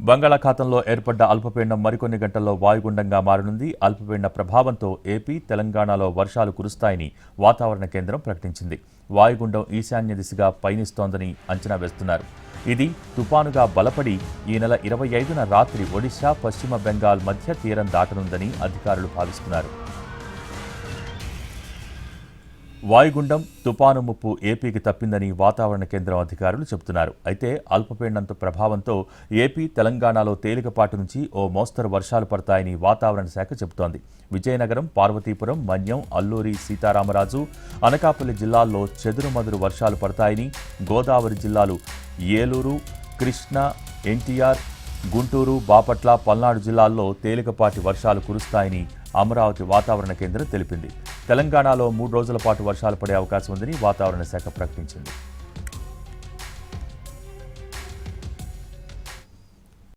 బంగాళాఖాతంలో ఏర్పడ్డ అల్పపీడనం మరికొన్ని గంటల్లో వాయుగుండంగా మారనుంది. అల్పపీడన ప్రభావంతో ఏపీ, తెలంగాణలో వర్షాలు కురుస్తాయని వాతావరణ కేంద్రం ప్రకటించింది. వాయుగుండం ఈశాన్య దిశగా పయనిస్తోందని అంచనా వేస్తున్నారు. ఇది తుపానుగా బలపడి ఈ నెల 25న రాత్రి ఒడిశా, పశ్చిమ బెంగాల్ మధ్య తీరం దాటనుందని అధికారులు భావిస్తున్నారు. వాయుగుండం, తుపాను ముప్పు ఏపీకి తప్పిందని వాతావరణ కేంద్రం అధికారులు చెబుతున్నారు. అయితే అల్పపీడనం ప్రభావంతో ఏపీ, తెలంగాణలో తేలికపాటి నుంచి ఓ మోస్తరు వర్షాలు పడతాయని వాతావరణ శాఖ చెబుతోంది. విజయనగరం, పార్వతీపురం, మన్యం, అల్లూరి సీతారామరాజు, అనకాపల్లి జిల్లాల్లో చెదురుమదురు వర్షాలు పడతాయని, గోదావరి జిల్లాలు ఏలూరు, కృష్ణా, ఎన్టీఆర్, గుంటూరు, బాపట్ల, పల్నాడు జిల్లాల్లో తేలికపాటి వర్షాలు కురుస్తాయని అమరావతి వాతావరణ కేంద్రం తెలిపింది. తెలంగాణలో 3 రోజుల పాటు వర్షాలు పడే అవకాశం ఉందని వాతావరణ శాఖ ప్రకటించింది.